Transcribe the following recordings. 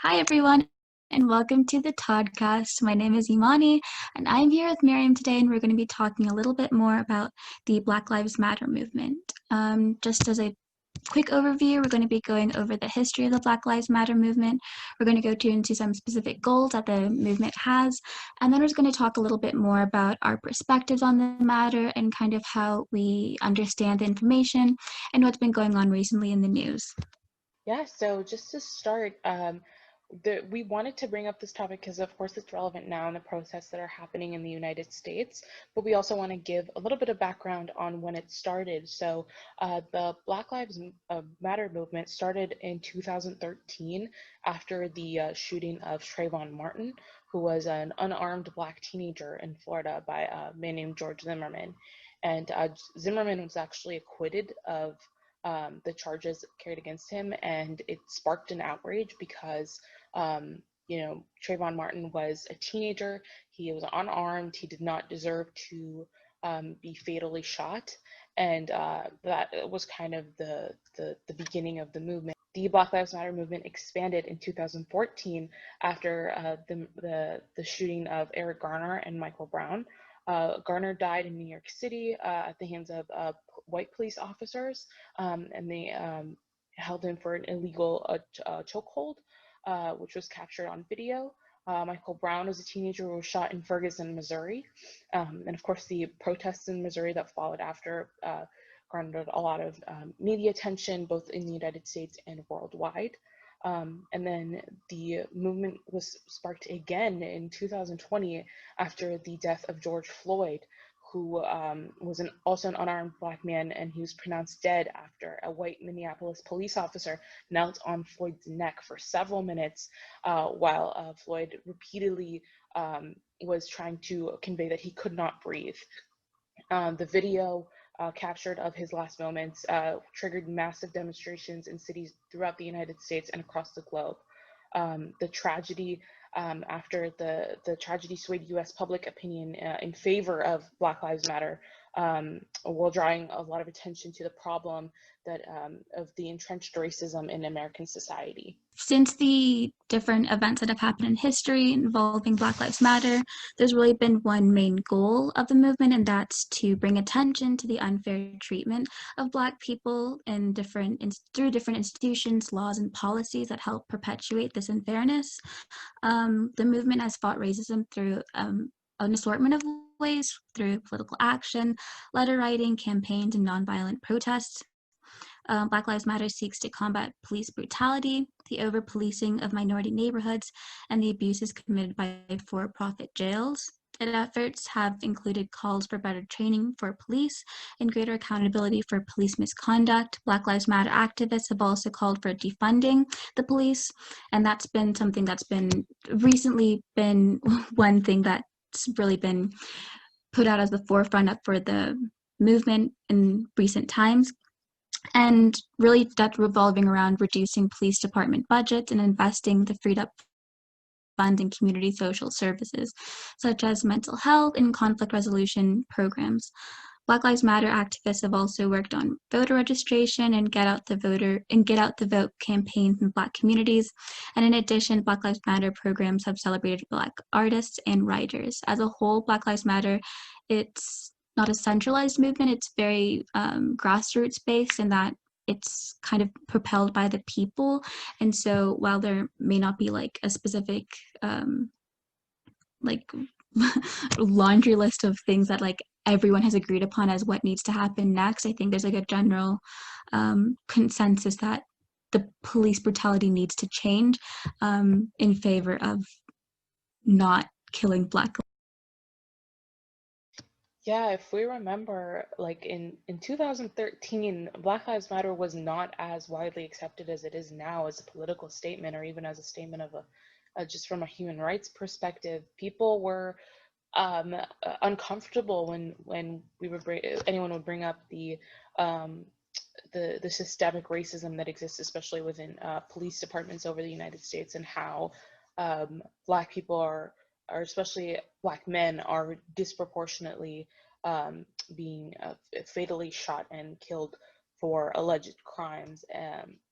Hi, everyone, and welcome to the Toddcast. My name is Imani, and I'm here with Mariam today, and we're going to be talking a little bit more about the Black Lives Matter movement. Just as a quick overview, we're going to be going over the history of the Black Lives Matter movement. We're going to go into some specific goals that the movement has, and then we're going to talk a little bit more about our perspectives on the matter and kind of how we understand the information and what's been going on recently in the news. Yeah, so just to start, we wanted to bring up this topic because, of course, it's relevant now in the protests that are happening in the United States, but we also want to give a little bit of background on when it started. So the Black Lives Matter movement started in 2013 after the shooting of Trayvon Martin, who was an unarmed Black teenager in Florida by a man named George Zimmerman. And Zimmerman was actually acquitted of the charges carried against him, and it sparked an outrage because Trayvon Martin was a teenager, he was unarmed, he did not deserve to be fatally shot, and that was kind of the beginning of the movement. The Black Lives Matter movement expanded in 2014 after the shooting of Eric Garner and Michael Brown. Garner died in New York City at the hands of white police officers, and they held him for an illegal chokehold, which was captured on video. Michael Brown was a teenager who was shot in Ferguson, Missouri. And of course, the protests in Missouri that followed after garnered a lot of media attention, both in the United States and worldwide. And then the movement was sparked again in 2020 after the death of George Floyd, who was also an unarmed Black man, and he was pronounced dead after a white Minneapolis police officer knelt on Floyd's neck for several minutes while Floyd repeatedly was trying to convey that he could not breathe. The video captured of his last moments triggered massive demonstrations in cities throughout the United States and across the globe. The tragedy after the tragedy swayed U.S. public opinion in favor of Black Lives Matter, while drawing a lot of attention to the problem that of the entrenched racism in American society. Since the different events that have happened in history involving Black Lives Matter, there's really been one main goal of the movement, and that's to bring attention to the unfair treatment of Black people in through different institutions, laws, and policies that help perpetuate this unfairness. The movement has fought racism through an assortment of ways, through political action, letter writing, campaigns, and nonviolent protests. Black Lives Matter seeks to combat police brutality, the over-policing of minority neighborhoods, and the abuses committed by for-profit jails. Its efforts have included calls for better training for police and greater accountability for police misconduct. Black Lives Matter activists have also called for defunding the police, and that's been something that's been recently been one thing that's really been put out as the forefront up for the movement in recent times. And really that's revolving around reducing police department budgets and investing the freed up funds in community social services, such as mental health and conflict resolution programs. Black Lives Matter activists have also worked on voter registration and get out the vote campaigns in Black communities. And in addition, Black Lives Matter programs have celebrated Black artists and writers. As a whole, Black Lives Matter, it's not a centralized movement. It's very grassroots based in that it's kind of propelled by the people. And so while there may not be like a specific like laundry list of things that like everyone has agreed upon as what needs to happen next, I think there's like a general consensus that the police brutality needs to change in favor of not killing Black. Yeah, if we remember, like in 2013, Black Lives Matter was not as widely accepted as it is now as a political statement, or even as a statement of just from a human rights perspective. People were uncomfortable when anyone would bring up the systemic racism that exists, especially within police departments over the United States, and how Black people or especially Black men are disproportionately being fatally shot and killed for alleged crimes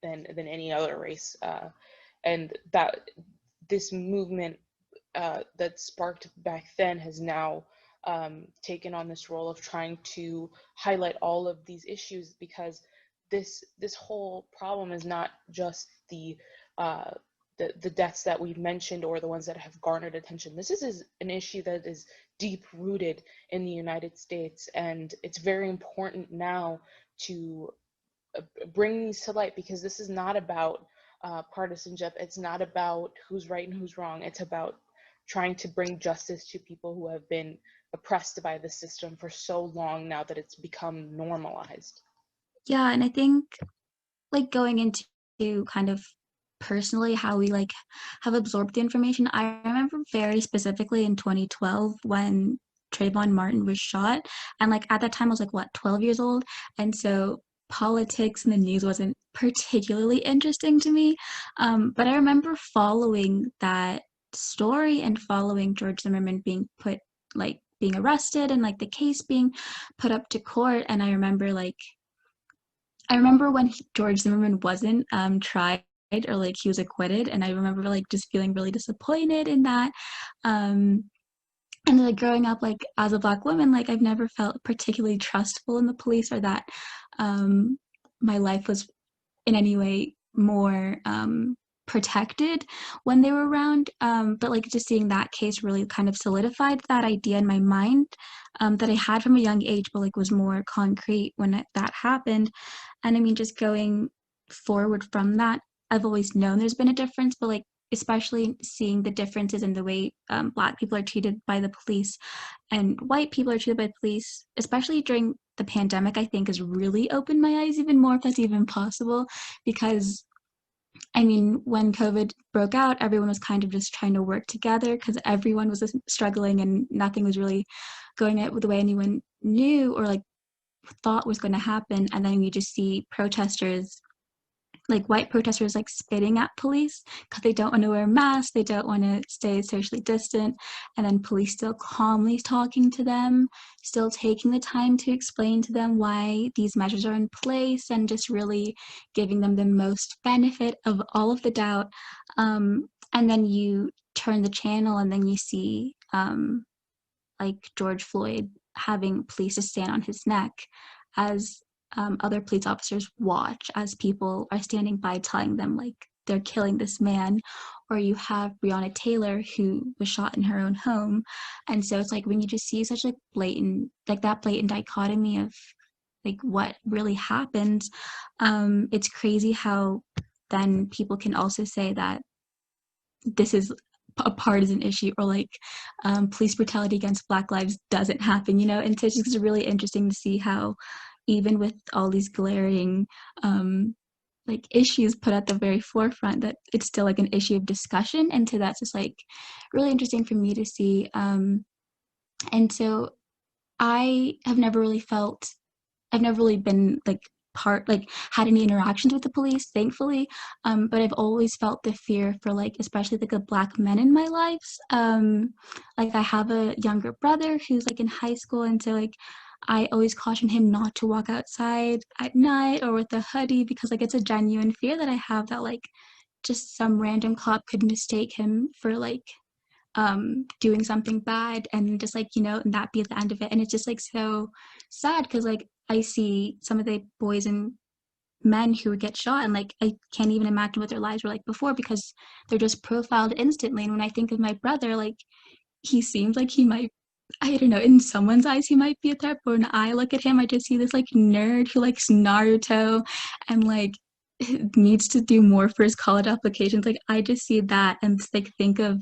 than any other race. and that this movement that sparked back then has now taken on this role of trying to highlight all of these issues, because this whole problem is not just uh, the deaths that we've mentioned or the ones that have garnered attention. This is an issue that is deep rooted in the United States, and it's very important now to bring these to light, because this is not about partisanship. It's not about who's right and who's wrong. It's about trying to bring justice to people who have been oppressed by the system for so long now that it's become normalized. Yeah, and I think, like, going into kind of personally how we, like, have absorbed the information, I remember very specifically in 2012 when Trayvon Martin was shot, and, like, at that time, I was, like, what, 12 years old? And so politics and the news wasn't particularly interesting to me, but I remember following that story and following George Zimmerman being arrested and, like, the case being put up to court, and I remember when George Zimmerman wasn't tried, or like he was acquitted, and I remember like just feeling really disappointed in that. Um, and then, like, growing up, like, as a Black woman, like, I've never felt particularly trustful in the police, or that um, my life was in any way more protected when they were around. But like just seeing that case really kind of solidified that idea in my mind, that I had from a young age, but like was more concrete when that happened. And I mean, just going forward from that, I've always known there's been a difference, but like especially seeing the differences in the way Black people are treated by the police and white people are treated by the police, especially during the pandemic, I think has really opened my eyes even more, if that's even possible. Because I mean, when COVID broke out, everyone was kind of just trying to work together because everyone was struggling and nothing was really going out the way anyone knew or like thought was going to happen. And then you just see protesters, like white protesters, like spitting at police because they don't want to wear masks, they don't want to stay socially distant, and then police still calmly talking to them, still taking the time to explain to them why these measures are in place, and just really giving them the most benefit of all of the doubt. And then you turn the channel and then you see like George Floyd having police to stand on his neck as other police officers watch as people are standing by telling them like they're killing this man. Or you have Breonna Taylor who was shot in her own home. And so it's like when you just see such like blatant, like that blatant dichotomy of like what really happens, it's crazy how then people can also say that this is a partisan issue, or like police brutality against Black lives doesn't happen, you know. And so it's just really interesting to see how even with all these glaring like issues put at the very forefront, that it's still like an issue of discussion. And so that's just like really interesting for me to see. And so I have never really felt, I've never really been like had any interactions with the police, thankfully. But I've always felt the fear for like, especially like the Black men in my lives. Like I have a younger brother who's like in high school, and so like I always caution him not to walk outside at night or with a hoodie, because like it's a genuine fear that I have that like just some random cop could mistake him for like doing something bad, and just like, you know, and that be at the end of it. And it's just like so sad because like I see some of the boys and men who would get shot, and like I can't even imagine what their lives were like before, because they're just profiled instantly. And when I think of my brother, like he seems like he might, I don't know, in someone's eyes he might be a threat, but when I look at him I just see this like nerd who likes Naruto and like needs to do more for his college applications. Like I just see that and like think of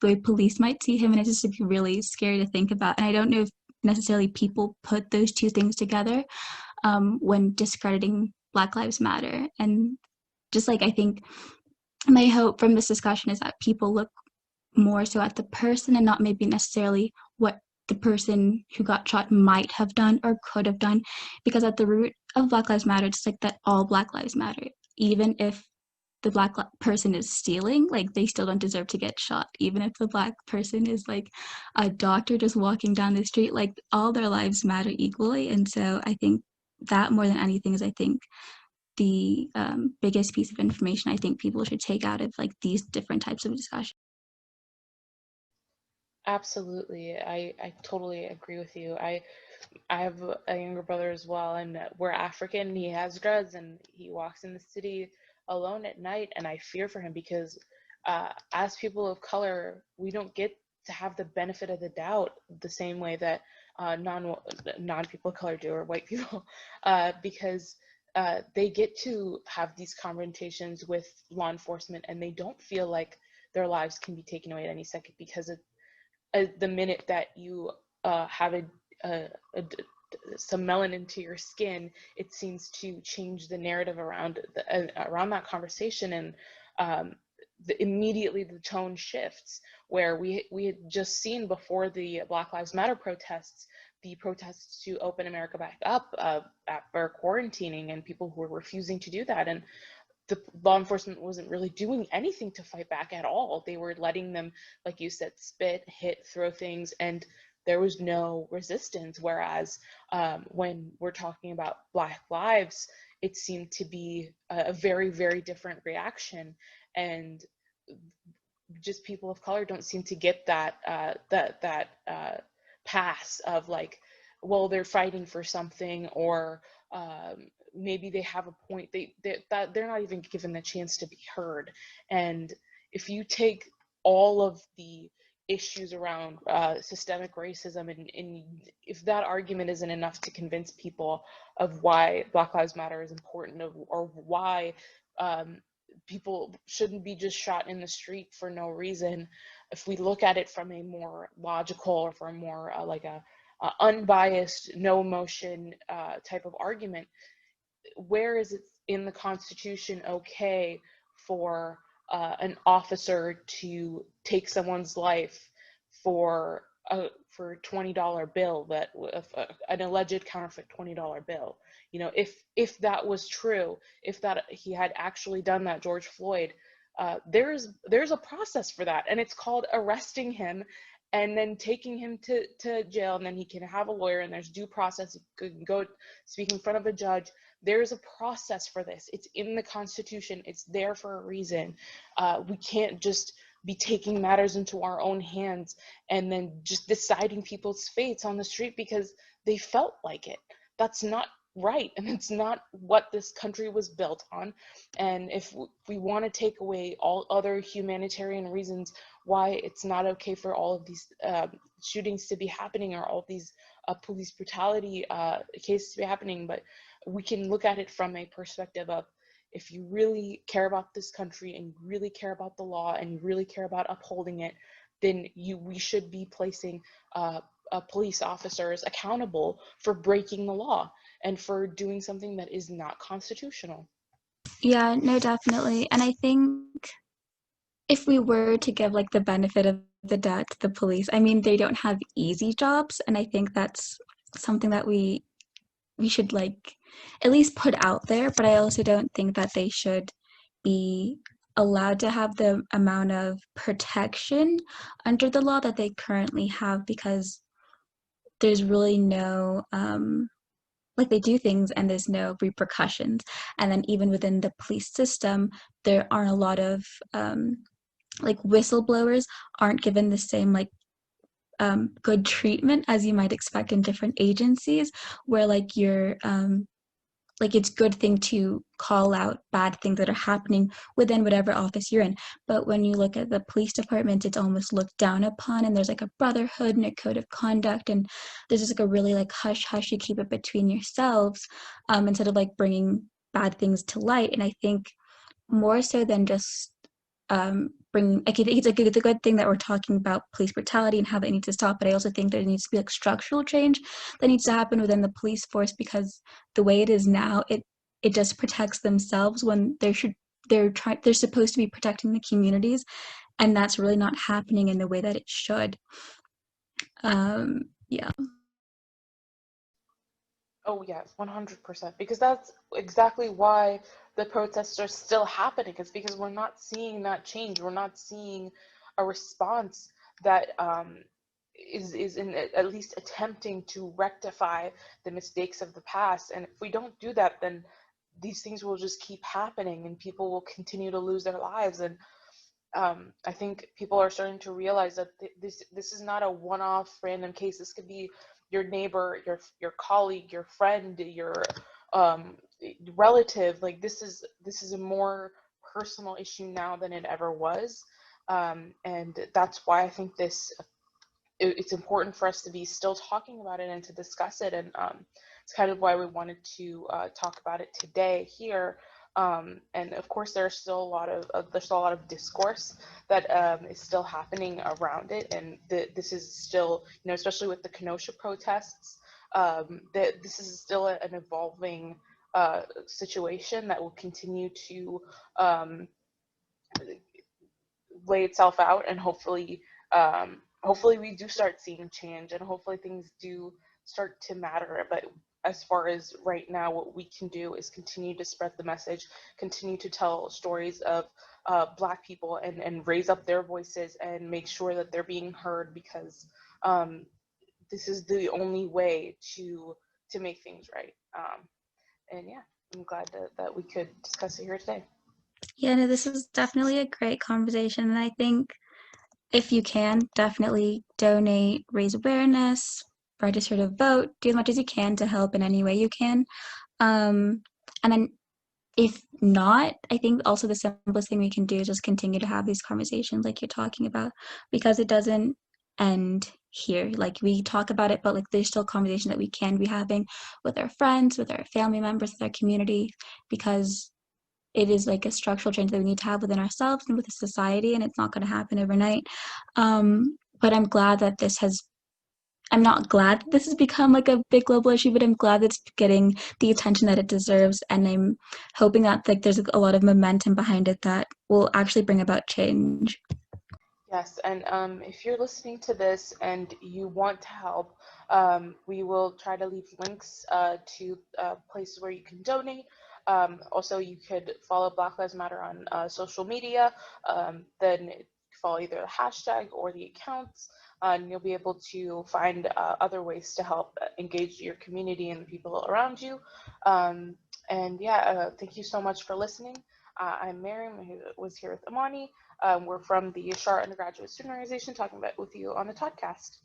the way police might see him, and it's just like really scary to think about. And I don't know if necessarily people put those two things together when discrediting Black Lives Matter. And just like I think my hope from this discussion is that people look more so at the person and not maybe necessarily what the person who got shot might have done or could have done. Because at the root of Black Lives Matter, it's like that all Black lives matter. Even if the Black person is stealing, like they still don't deserve to get shot. Even if the Black person is like a doctor just walking down the street, like all their lives matter equally. And so I think that more than anything is, I think, the biggest piece of information I think people should take out of like these different types of discussion. Absolutely. I totally agree with you. I have a younger brother as well, and we're African. He has dreads, and he walks in the city alone at night, and I fear for him because as people of color, we don't get to have the benefit of the doubt the same way that non people of color do, or white people, because they get to have these confrontations with law enforcement, and they don't feel like their lives can be taken away at any second because of the minute that you have some melanin to your skin, it seems to change the narrative around around that conversation, and immediately the tone shifts. Where we had just seen before the Black Lives Matter protests, the protests to open America back up for quarantining, and people who were refusing to do that, and the law enforcement wasn't really doing anything to fight back at all. They were letting them, like you said, spit, hit, throw things, and there was no resistance. Whereas when we're talking about Black lives, it seemed to be a very, very different reaction, and just people of color don't seem to get that pass of like, well, they're fighting for something, or maybe they have a point. They're not even given the chance to be heard. And if you take all of the issues around systemic racism, and if that argument isn't enough to convince people of why Black Lives Matter is important, or why people shouldn't be just shot in the street for no reason, if we look at it from a more logical, or from more like a unbiased, no emotion type of argument, where is it in the Constitution okay for an officer to take someone's life for $20 bill, that an alleged counterfeit $20 bill? You know, if that was true, if that he had actually done that, George Floyd, there's a process for that, and it's called arresting him and then taking him to jail, and then he can have a lawyer, and there's due process. He could go speak in front of a judge. There's a process for this. It's in the Constitution. It's there for a reason. We can't just be taking matters into our own hands and then just deciding people's fates on the street because they felt like it. That's not right, and it's not what this country was built on. And if we want to take away all other humanitarian reasons why it's not okay for all of these shootings to be happening, or all of these police brutality cases to be happening, but we can look at it from a perspective of, if you really care about this country, and you really care about the law, and you really care about upholding it, then we should be placing police officers accountable for breaking the law and for doing something that is not constitutional. Yeah, no, definitely. And I think if we were to give like the benefit of the doubt to the police, I mean, they don't have easy jobs, and I think that's something that we should like at least put out there. But I also don't think that they should be allowed to have the amount of protection under the law that they currently have, because there's really no like they do things and there's no repercussions. And then even within the police system, there aren't a lot of like whistleblowers aren't given the same like good treatment as you might expect in different agencies, where like you're like it's good thing to call out bad things that are happening within whatever office you're in. But when you look at the police department, it's almost looked down upon, and there's like a brotherhood and a code of conduct, and there's just like a really like hush hush, you keep it between yourselves, instead of like bringing bad things to light. And I think more so than just bring, I think it's a good thing that we're talking about police brutality and how that needs to stop, but I also think there needs to be like structural change that needs to happen within the police force, because the way it is now, it just protects themselves when they're supposed to be protecting the communities, and that's really not happening in the way that it should. Yeah. Oh yes, 100%. Because that's exactly why the protests are still happening. It's because we're not seeing that change. We're not seeing a response that is in at least attempting to rectify the mistakes of the past. And if we don't do that, then these things will just keep happening and people will continue to lose their lives. And I think people are starting to realize that this is not a one-off random case. This could be your neighbor, your colleague, your friend, your um, relative. Like this is a more personal issue now than it ever was, and that's why I think it's important for us to be still talking about it and to discuss it. And it's kind of why we wanted to talk about it today here. And of course, there's still a lot of discourse that is still happening around it. And this is still, especially with the Kenosha protests, that this is still an evolving situation that will continue to lay itself out, and hopefully we do start seeing change, and hopefully things do start to matter. But as far as right now, what we can do is continue to spread the message, continue to tell stories of Black people, and raise up their voices and make sure that they're being heard, because this is the only way to make things right. And yeah, I'm glad that we could discuss it here today. Yeah, no, this is definitely a great conversation. And I think if you can, definitely donate, raise awareness, register to vote, do as much as you can to help in any way you can. And then if not, I think also the simplest thing we can do is just continue to have these conversations like you're talking about, because it doesn't end here. Like we talk about it, but like there's still conversation that we can be having with our friends, with our family members, with our community, because it is like a structural change that we need to have within ourselves and with the society, and it's not going to happen overnight. But I'm not glad that this has become like a big global issue, but I'm glad that it's getting the attention that it deserves. And I'm hoping that like there's a lot of momentum behind it that will actually bring about change. Yes, and if you're listening to this and you want to help, we will try to leave links to places where you can donate. Also, you could follow Black Lives Matter on social media. Then follow either the hashtag or the accounts, and you'll be able to find other ways to help engage your community and the people around you. And yeah, thank you so much for listening. I'm Mariam, who was here with Imani. We're from the Schar Undergraduate Student Organization, talking about with you on the Toddcast.